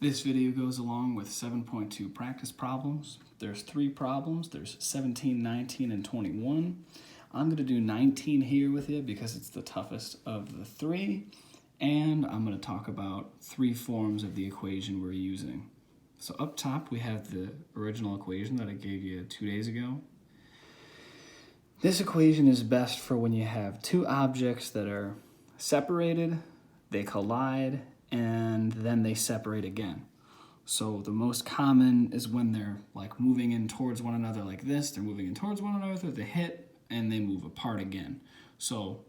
This video goes along with 7.2 practice problems. There's 3 problems. There's 17, 19, and 21. I'm going to do 19 here with you because it's the toughest of the 3. And I'm going to talk about 3 forms of the equation we're using. So up top we have the original equation that I gave you 2 days ago. This equation is best for when you have 2 objects that are separated, they collide, and then they separate again. So the most common is when they're like moving in towards one another like this. They're moving in towards one another, they hit, and they move apart again. So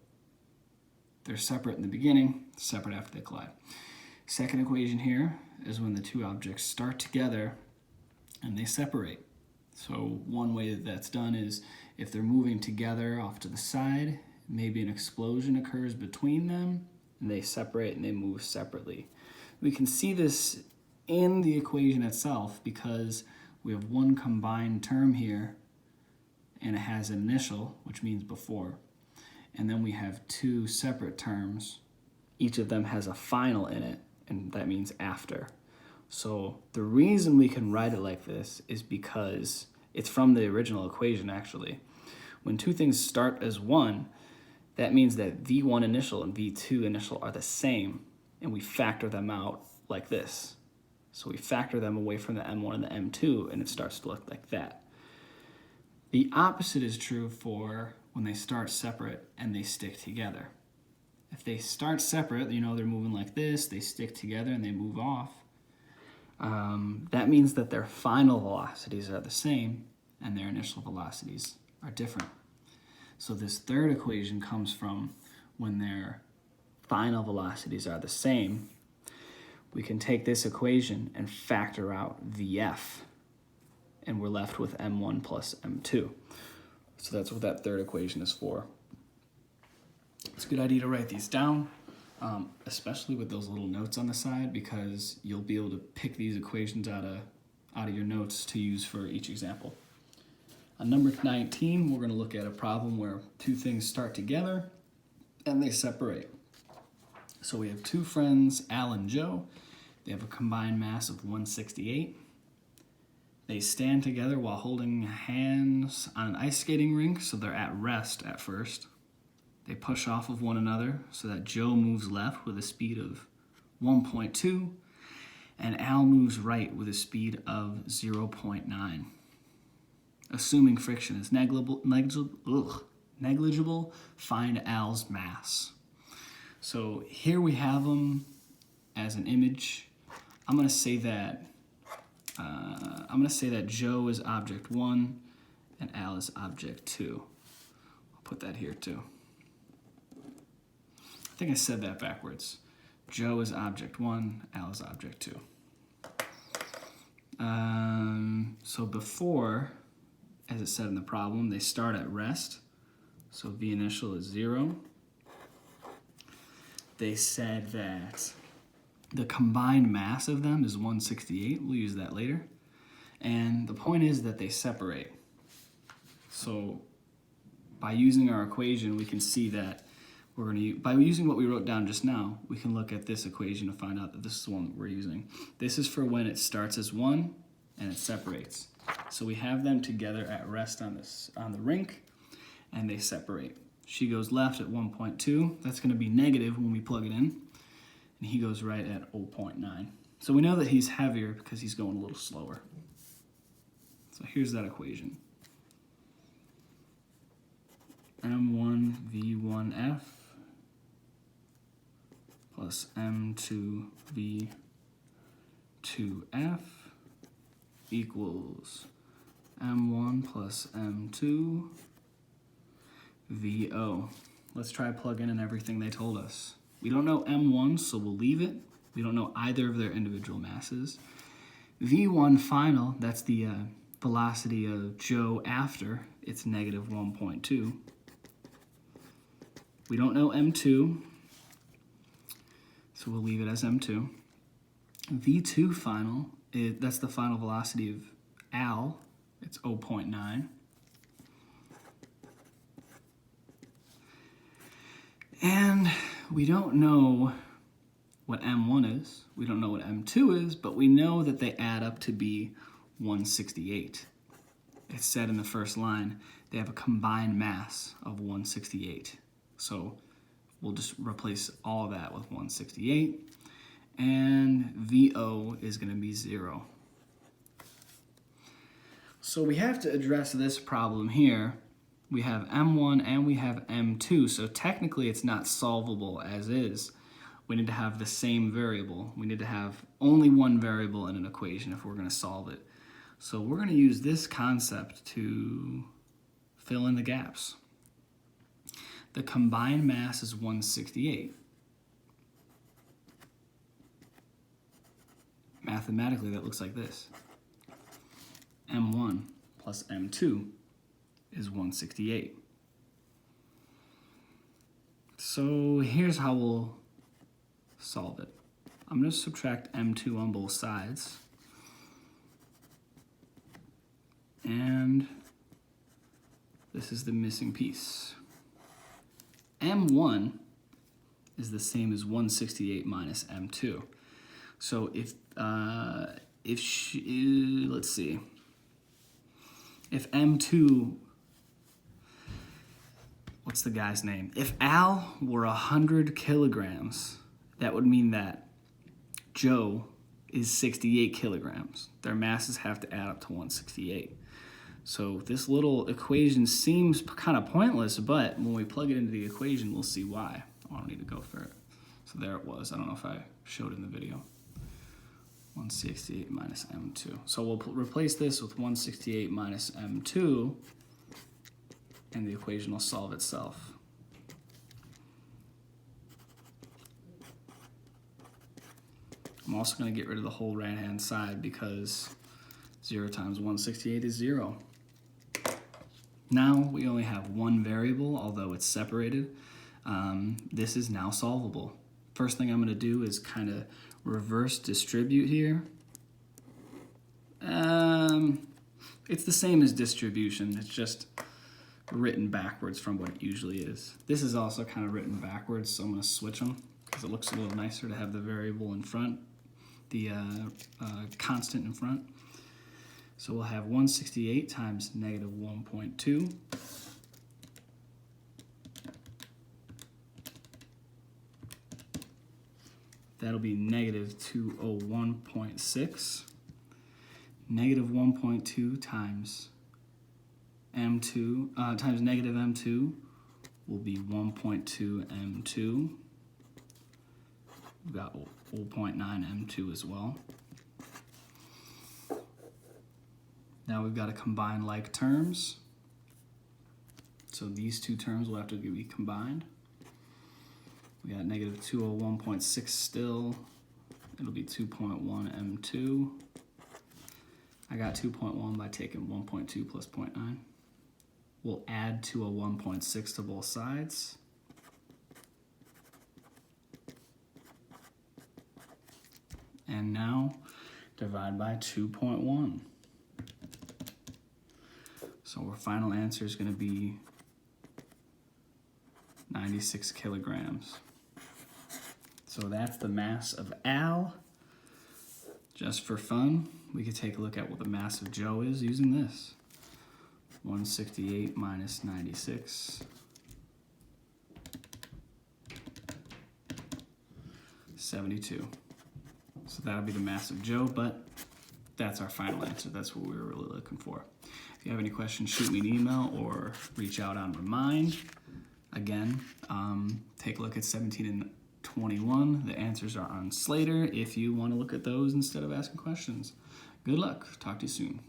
they're separate in the beginning, separate after they collide. Second equation here is when the 2 objects start together and they separate. So one way that that's done is if they're moving together off to the side, maybe an explosion occurs between them, and they separate and they move separately. We can see this in the equation itself because we have one combined term here and it has an initial, which means before. And then we have 2 separate terms. Each of them has a final in it, and that means after. So the reason we can write it like this is because it's from the original equation actually. When 2 things start as 1, that means that V1 initial and V2 initial are the same, and we factor them out like this. So we factor them away from the M1 and the M2, and it starts to look like that. The opposite is true for when they start separate and they stick together. If they start separate, you know, they're moving like this, they stick together and they move off. That means that their final velocities are the same and their initial velocities are different. So this third equation comes from when their final velocities are the same. We can take this equation and factor out VF, and we're left with M1 plus M2. So that's what that third equation is for. It's a good idea to write these down, especially with those little notes on the side, because you'll be able to pick these equations out of your notes to use for each example. On number 19, we're going to look at a problem where 2 things start together and they separate. So we have 2 friends, Al and Joe. They have a combined mass of 168. They stand together while holding hands on an ice skating rink, so they're at rest at first. They push off of one another so that Joe moves left with a speed of 1.2 and Al moves right with a speed of 0.9. Assuming friction is negligible, find Al's mass. So here we have them as an image. I'm going to say that Joe is object 1 and Al is object 2. I'll put that here too. I think I said that backwards. Joe is object 1, Al is object 2. So before, as it said in the problem, they start at rest. So V initial is 0. They said that the combined mass of them is 168. We'll use that later. And the point is that they separate. So by using our equation, we can see that by using what we wrote down just now, we can look at this equation to find out that this is the one that we're using. This is for when it starts as 1 and it separates. So we have them together at rest on the rink, and they separate. She goes left at 1.2. That's going to be negative when we plug it in. And he goes right at 0.9. So we know that he's heavier because he's going a little slower. So here's that equation. M1 V1F plus M2 V2F equals M1 plus M2 VO. Let's try plugging in everything they told us. We don't know M1, so we'll leave it. We don't know either of their individual masses. V1 final, that's the velocity of Joe after. It's negative 1.2. We don't know M2, so we'll leave it as M2. V2 final, that's the final velocity of Al. It's 0.9. And we don't know what M1 is. We don't know what M2 is, but we know that they add up to be 168. It said in the first line, they have a combined mass of 168. So we'll just replace all of that with 168. And VO is going to be 0. So we have to address this problem here. We have M1 and we have M2, so technically it's not solvable as is. We need to have the same variable. We need to have only one variable in an equation if we're going to solve it. So we're going to use this concept to fill in the gaps. The combined mass is 168. Mathematically, that looks like this. M1 plus M2 is 168. So here's how we'll solve it. I'm going to subtract M2 on both sides. And this is the missing piece. M1 is the same as 168 minus M2. So let's see, if M2, what's the guy's name? If Al were 100 kilograms, that would mean that Joe is 68 kilograms. Their masses have to add up to 168. So this little equation seems kind of pointless, but when we plug it into the equation, we'll see why. I don't need to go for it. So there it was. I don't know if I showed in the video. 168 minus M2. So we'll replace this with 168 minus M2, and the equation will solve itself. I'm also going to get rid of the whole right-hand side because 0 times 168 is 0. Now we only have one variable, although it's separated. This is now solvable. First thing I'm going to do is kind of reverse distribute here. It's the same as distribution. It's just written backwards from what it usually is. This is also kind of written backwards, so I'm going to switch them because it looks a little nicer to have the variable in front, the constant in front. So we'll have 168 times negative 1.2. That'll be negative 201.6. Negative 1.2 times M2 times negative M2 will be 1.2 M2. We've got 0.9 M2 as well. Now we've got to combine like terms. So these two terms will have to be combined. We got negative 201.6 still. It'll be 2.1 M2. I got 2.1 by taking 1.2 plus 0.9. We'll add 201.6 to both sides. And now divide by 2.1. So our final answer is going to be 96 kilograms. So that's the mass of Al. Just for fun, we could take a look at what the mass of Joe is using this. 168 minus 96. 72. So that'll be the mass of Joe, but that's our final answer. That's what we were really looking for. If you have any questions, shoot me an email or reach out on Remind. Again, take a look at 17 and 21. The answers are on Slader if you want to look at those instead of asking questions. Good luck. Talk to you soon.